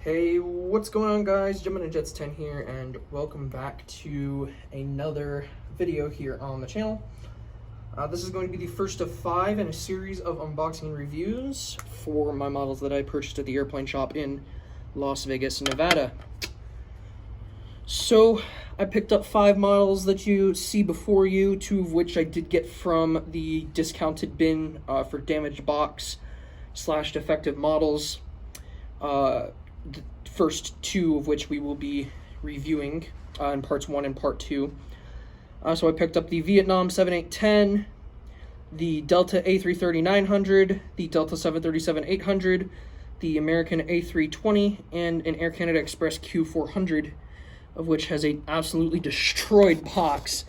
Hey, what's going on, guys? Gemini Jets 10 here, and welcome back to another video here on the channel. This is going to be the first of 5 in a series of unboxing and reviews for my models that I purchased at the airplane shop in Las Vegas, Nevada. So, I picked up 5 models that you see before you, 2 of which I did get from the discounted bin for damaged box / defective models. The first 2 of which we will be reviewing in parts 1 and part 2. So I picked up the Vietnam 7810, the Delta A330-900, the Delta 737-800, the American A320, and an Air Canada Express Q400, of which has an absolutely destroyed box,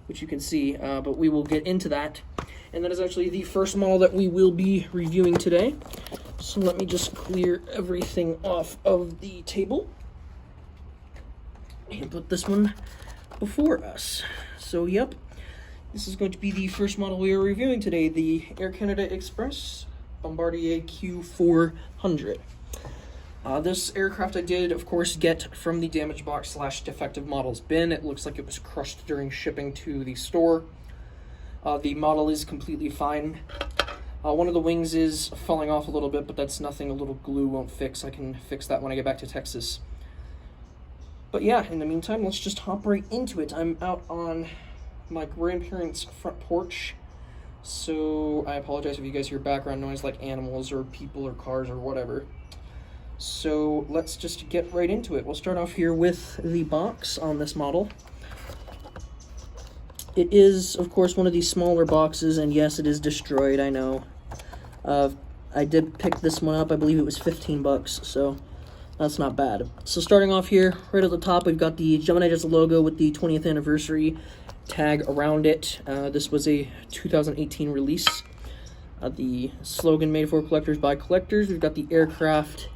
which you can see, but we will get into that. And that is actually the first model that we will be reviewing today. So let me just clear everything off of the table and put this one before us. So yep, this is going to be the first model we are reviewing today, the Air Canada Express Bombardier Q400. This aircraft I did, of course, get from the damaged box / defective models bin. It looks like it was crushed during shipping to the store. The model is completely fine. One of the wings is falling off a little bit, but that's nothing a little glue won't fix. I can fix that when I get back to Texas. But yeah, in the meantime, let's just hop right into it. I'm out on my grandparents' front porch, so I apologize if you guys hear background noise like animals or people or cars or whatever. So let's just get right into it. We'll start off here with the box on this model. It is, of course, one of these smaller boxes, and yes, it is destroyed, I know. I did pick this one up. I believe it was 15 bucks, so that's not bad. So starting off here, right at the top, we've got the Gemini Jets logo with the 20th anniversary tag around it. This was a 2018 release. The slogan, made for collectors by collectors. We've got the aircraft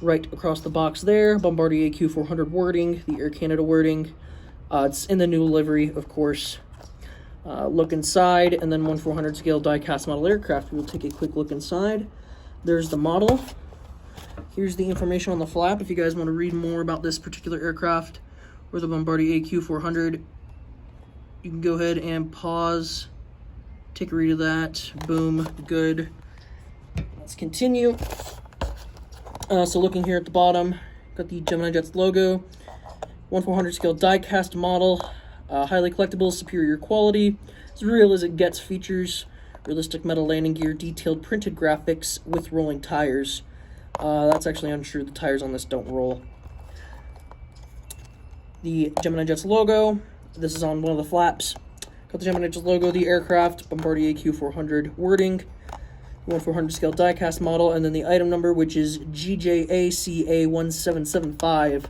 right across the box there. Bombardier Q400 wording, the Air Canada wording. It's in the new livery, of course. Look inside, and then 1/400 scale die-cast model aircraft. We'll take a quick look inside. There's the model. Here's the information on the flap. If you guys want to read more about this particular aircraft or the Bombardier Q400, you can go ahead and pause, take a read of that. Boom, good. Let's continue. So looking here at the bottom, got the Gemini Jets logo. 1/400 scale die-cast model, highly collectible, superior quality, as real as it gets. Features realistic metal landing gear, detailed printed graphics with rolling tires. That's actually untrue. The tires on this don't roll. The Gemini Jets logo. This is on one of the flaps. Got the Gemini Jets logo, the aircraft, Bombardier Q400 wording, 1/400 scale die-cast model, and then the item number, which is GJACA1775.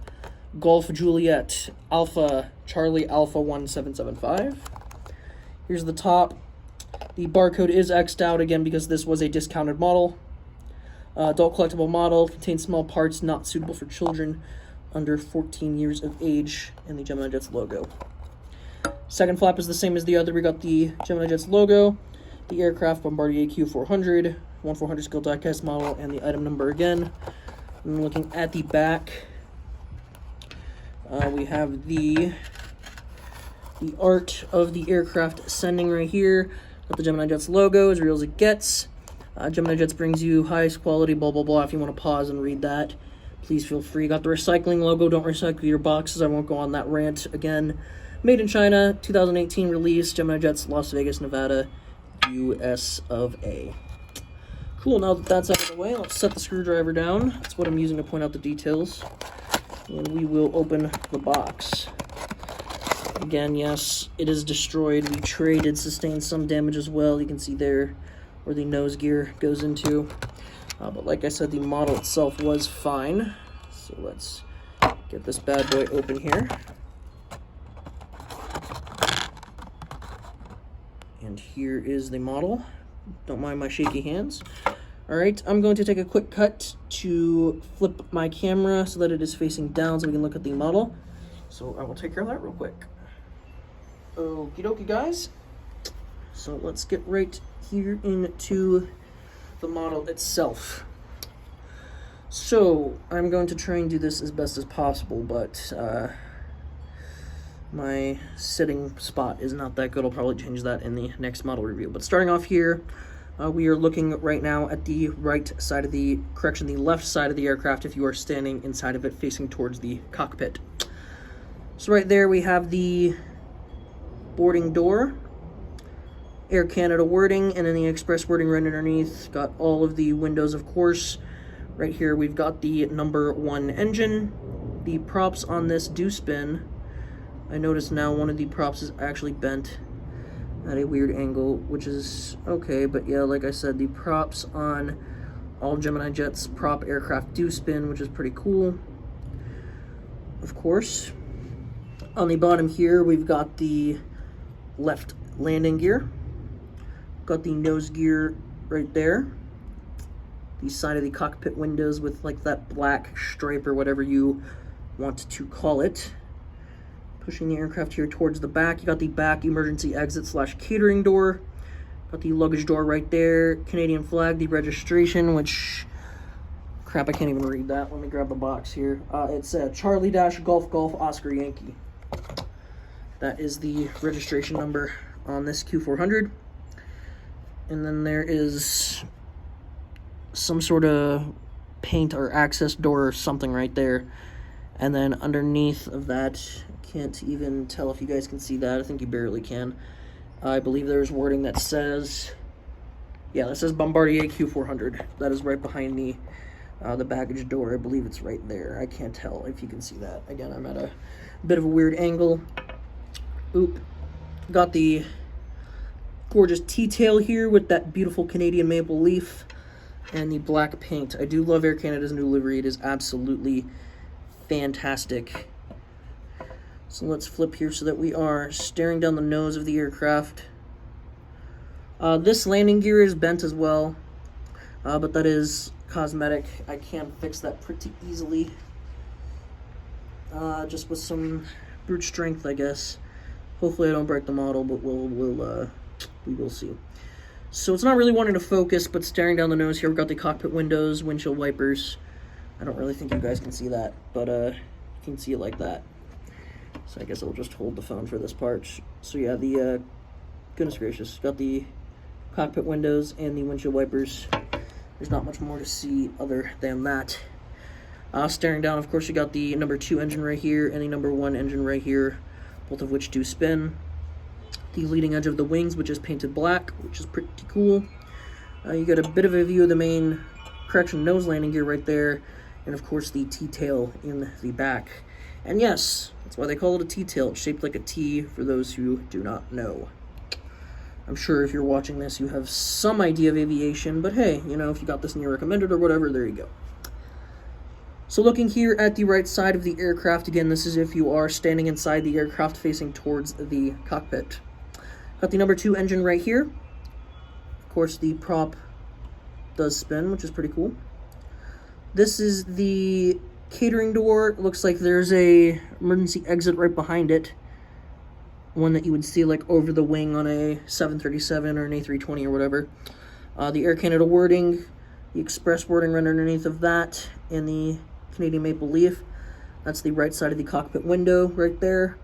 Golf Juliet Alpha Charlie Alpha 1775. Here's the top. The barcode is X'd out again because this was a discounted model. Adult collectible model, contains small parts not suitable for children under 14 years of age, and the Gemini Jets logo. Second flap is the same as the other. We got the Gemini Jets logo, the aircraft Bombardier Q400, 1/400 scale die-cast model, and the item number again. And looking at the back, we have the art of the aircraft sending right here. Got the Gemini Jets logo, as real as it gets. Gemini Jets brings you highest quality, blah, blah, blah. If you want to pause and read that, please feel free. Got the recycling logo. Don't recycle your boxes. I won't go on that rant again. Made in China, 2018 release. Gemini Jets, Las Vegas, Nevada, US of A. Cool, now that that's out of the way, let's set the screwdriver down. That's what I'm using to point out the details. And we will open the box. Again, yes, it is destroyed. The tray did sustain some damage as well. You can see there where the nose gear goes into. But like I said, the model itself was fine. So let's get this bad boy open here. And here is the model. Don't mind my shaky hands. Alright, I'm going to take a quick cut to flip my camera so that it is facing down so we can look at the model. So I will take care of that real quick. Okie dokie, guys. So let's get right here into the model itself. So, I'm going to try and do this as best as possible, but my sitting spot is not that good. I'll probably change that in the next model review. But starting off here, we are looking right now at the left side of the aircraft if you are standing inside of it facing towards the cockpit. So right there we have the boarding door, Air Canada wording, and then the express wording right underneath. Got all of the windows, of course. Right here we've got the #1 engine. The props on this do spin. I notice now one of the props is actually bent at a weird angle, which is okay, but yeah, like I said, the props on all Gemini jets prop aircraft do spin, which is pretty cool. Of course, on the bottom here we've got the left landing gear, got the nose gear right there, the side of the cockpit windows with like that black stripe or whatever you want to call it. Pushing the aircraft here towards the back. You got the back emergency exit / catering door. Got the luggage door right there. Canadian flag, the registration, which, crap, I can't even read that. Let me grab the box here. It said Charlie Golf Oscar Yankee. That is the registration number on this Q400. And then there is some sort of paint or access door or something right there. And then underneath of that, can't even tell if you guys can see that. I think you barely can. I believe there's wording that says, yeah, that says Bombardier Q400. That is right behind the baggage door. I believe it's right there. I can't tell if you can see that. Again, I'm at a bit of a weird angle. Oop. Got the gorgeous T-tail here with that beautiful Canadian maple leaf and the black paint. I do love Air Canada's new livery. It is absolutely fantastic. So let's flip here so that we are staring down the nose of the aircraft. This landing gear is bent as well, but that is cosmetic. I can fix that pretty easily, just with some brute strength, I guess. Hopefully I don't break the model, but we will see. So it's not really wanting to focus, but staring down the nose here, we've got the cockpit windows, windshield wipers. I don't really think you guys can see that, but you can see it like that. So I guess I'll just hold the phone for this part. So yeah, the goodness gracious, got the cockpit windows and the windshield wipers. There's not much more to see other than that. Staring down, of course, you got the #2 engine right here and the #1 engine right here, both of which do spin. The leading edge of the wings, which is painted black, which is pretty cool. You got a bit of a view of the main nose landing gear right there, and of course the T-tail in the back. And yes, that's why they call it a T-tail. It's shaped like a T for those who do not know. I'm sure if you're watching this, you have some idea of aviation, but hey, you know, if you got this in your recommended or whatever, there you go. So looking here at the right side of the aircraft, again, this is if you are standing inside the aircraft facing towards the cockpit. Got the #2 engine right here. Of course, the prop does spin, which is pretty cool. This is the catering door. It looks like there's a emergency exit right behind it. One that you would see like over the wing on a 737 or an A320 or whatever. The Air Canada wording, the express wording right underneath of that, and the Canadian maple leaf. That's the right side of the cockpit window right there.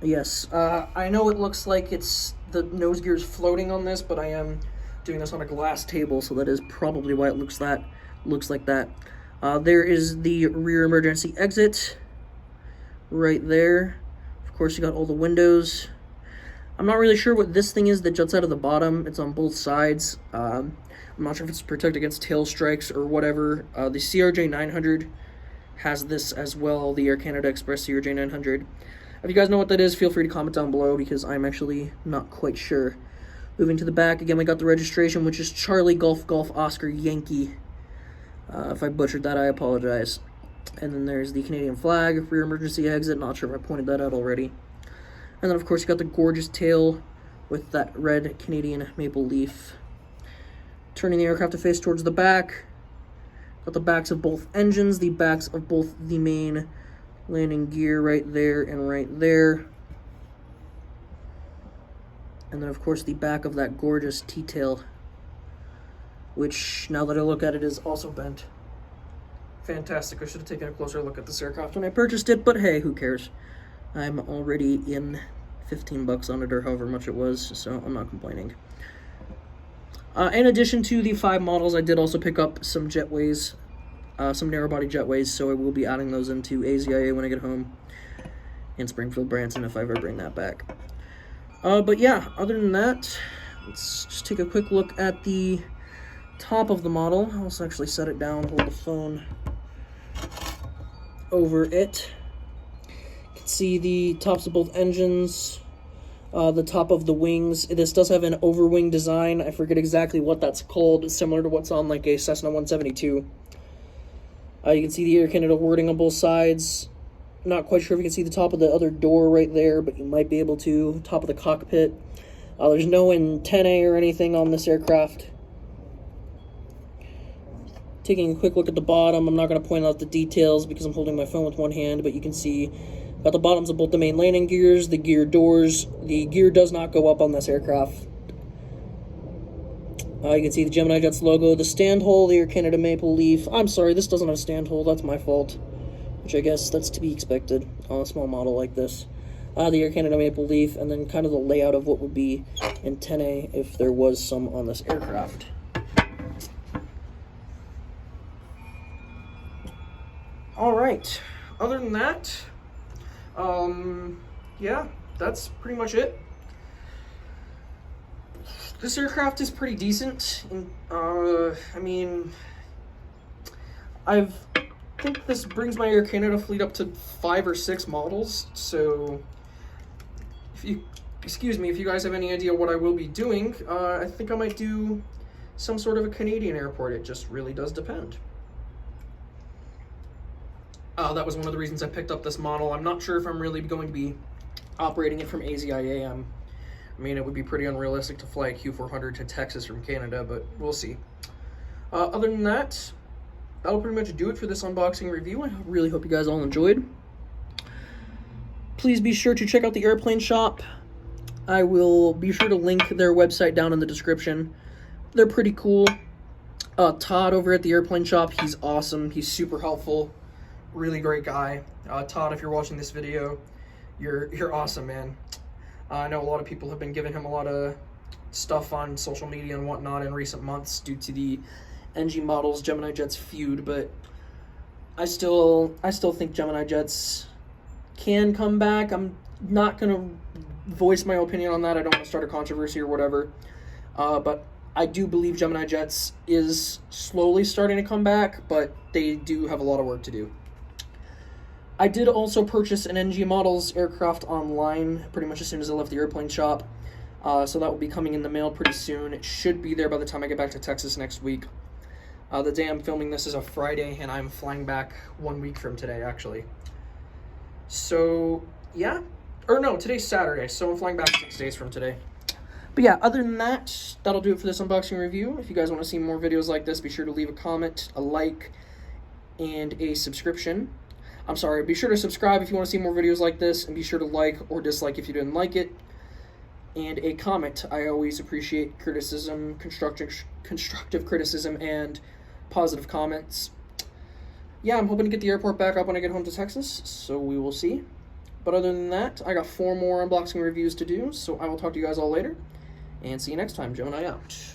Yes, I know it looks like it's the nose gear is floating on this, but I am doing this on a glass table, so that is probably why it looks like that. There is the rear emergency exit right there. Of course, you got all the windows. I'm not really sure what this thing is that juts out of the bottom. It's on both sides. I'm not sure if it's to protect against tail strikes or whatever. The CRJ 900 has this as well, the Air Canada Express CRJ 900. If you guys know what that is, feel free to comment down below because I'm actually not quite sure. Moving to the back, again, we got the registration, which is Charlie Golf Oscar Yankee. If I butchered that, I apologize. And then there's the Canadian flag, rear emergency exit. Not sure if I pointed that out already. And then, of course, you got the gorgeous tail with that red Canadian maple leaf. Turning the aircraft to face towards the back. Got the backs of both engines, the backs of both the main landing gear right there and right there. And then, of course, the back of that gorgeous T-tail which, now that I look at it, is also bent. Fantastic. I should have taken a closer look at this aircraft when I purchased it, but hey, who cares? I'm already in 15 bucks on it, or however much it was, so I'm not complaining. In addition to the 5 models, I did also pick up some jetways, some narrow-body jetways, so I will be adding those into AZIA when I get home, and Springfield Branson if I ever bring that back. But yeah, other than that, let's just take a quick look at the top of the model. I'll just actually set it down, hold the phone over it. You can see the tops of both engines, the top of the wings. This does have an overwing design. I forget exactly what that's called. It's similar to what's on like a Cessna 172. You can see the Air Canada wording on both sides. Not quite sure if you can see the top of the other door right there, but you might be able to. Top of the cockpit. There's no antennae or anything on this aircraft. Taking a quick look at the bottom, I'm not going to point out the details because I'm holding my phone with one hand, but you can see at the bottoms of both the main landing gears, the gear doors. The gear does not go up on this aircraft. You can see the Gemini Jets logo, the stand hole, the Air Canada maple leaf. I'm sorry, this doesn't have a stand hole, that's my fault. Which I guess that's to be expected on a small model like this. The Air Canada maple leaf, and then kind of the layout of what would be antennae if there was some on this aircraft. Alright, other than that, yeah, that's pretty much it. This aircraft is pretty decent. I mean, I think this brings my Air Canada fleet up to 5 or 6 models, so if you guys have any idea what I will be doing, I think I might do some sort of a Canadian airport. It just really does depend. That was one of the reasons I picked up this model. I'm not sure if I'm really going to be operating it from AZIA. I mean, it would be pretty unrealistic to fly a Q400 to Texas from Canada, but we'll see. Other than that, that'll pretty much do it for this unboxing review. I really hope you guys all enjoyed. Please be sure to check out the airplane shop. I will be sure to link their website down in the description. They're pretty cool. Todd over at the airplane shop, he's awesome. He's super helpful. Really great guy. Todd, if you're watching this video, you're awesome, man. I know a lot of people have been giving him a lot of stuff on social media and whatnot in recent months due to the NG Models Gemini Jets feud, but I still think Gemini Jets can come back. I'm not gonna voice my opinion on that. I don't want to start a controversy or whatever, but I do believe Gemini Jets is slowly starting to come back, but they do have a lot of work to do. I did also purchase an NG Models aircraft online pretty much as soon as I left the airplane shop, so that will be coming in the mail pretty soon. It should be there by the time I get back to Texas next week. The day I'm filming this is a Friday, and I'm flying back 1 week from today, actually. So, yeah. Or no, today's Saturday, so I'm flying back 6 days from today. But yeah, other than that, that'll do it for this unboxing review. If you guys want to see more videos like this, be sure to leave a comment, a like, and a subscription. I'm sorry, be sure to subscribe if you want to see more videos like this, and be sure to like or dislike if you didn't like it. And a comment. I always appreciate criticism, constructive criticism, and positive comments. Yeah, I'm hoping to get the airport back up when I get home to Texas, so we will see. But other than that, I got 4 more unboxing reviews to do, so I will talk to you guys all later, and see you next time. Gemini out.